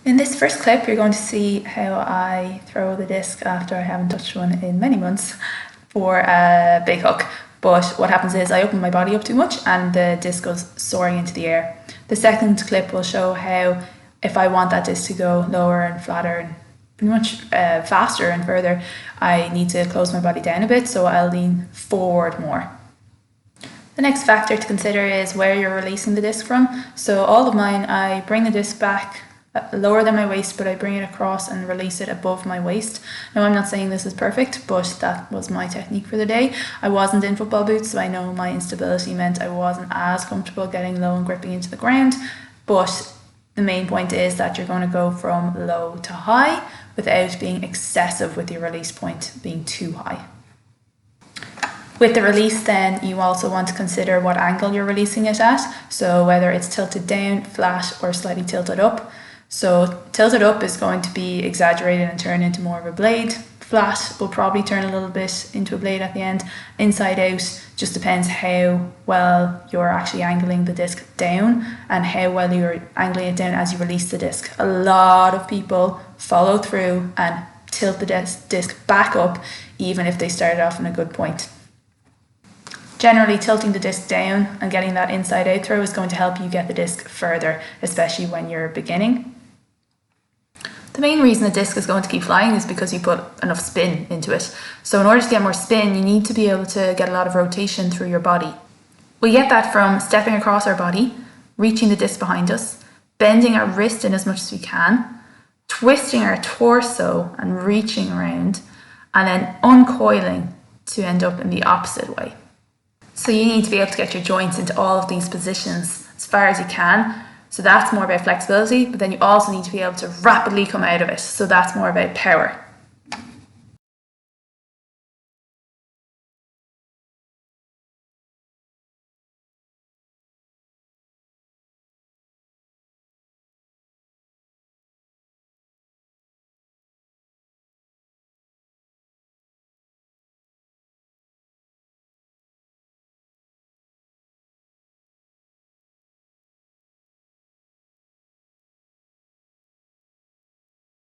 In this first clip, you're going to see how I throw the disc after I haven't touched one in many months for a big hook. But what happens is I open my body up too much and the disc goes soaring into the air. The second clip will show how if I want that disc to go lower and flatter and pretty much faster and further, I need to close my body down a bit, so I'll lean forward more. The next factor to consider is where you're releasing the disc from. So all of mine, I bring the disc back lower than my waist, but I bring it across and release it above my waist. Now, I'm not saying this is perfect, but that was my technique for the day. I wasn't in football boots, so I know my instability meant I wasn't as comfortable getting low and gripping into the ground, but the main point is that you're going to go from low to high without being excessive with your release point being too high. With the release then, you also want to consider what angle you're releasing it at, so whether it's tilted down, flat, or slightly tilted up. So tilted up is going to be exaggerated and turn into more of a blade. Flat will probably turn a little bit into a blade at the end. Inside out just depends how well you're actually angling the disc down and how well you're angling it down as you release the disc. A lot of people follow through and tilt the disc back up even if they started off in a good point. Generally, tilting the disc down and getting that inside out throw is going to help you get the disc further, especially when you're beginning. The main reason the disc is going to keep flying is because you put enough spin into it. So in order to get more spin, you need to be able to get a lot of rotation through your body. We get that from stepping across our body, reaching the disc behind us, bending our wrist in as much as we can, twisting our torso and reaching around, and then uncoiling to end up in the opposite way. So you need to be able to get your joints into all of these positions as far as you can. So that's more about flexibility, but then you also need to be able to rapidly come out of it. So that's more about power.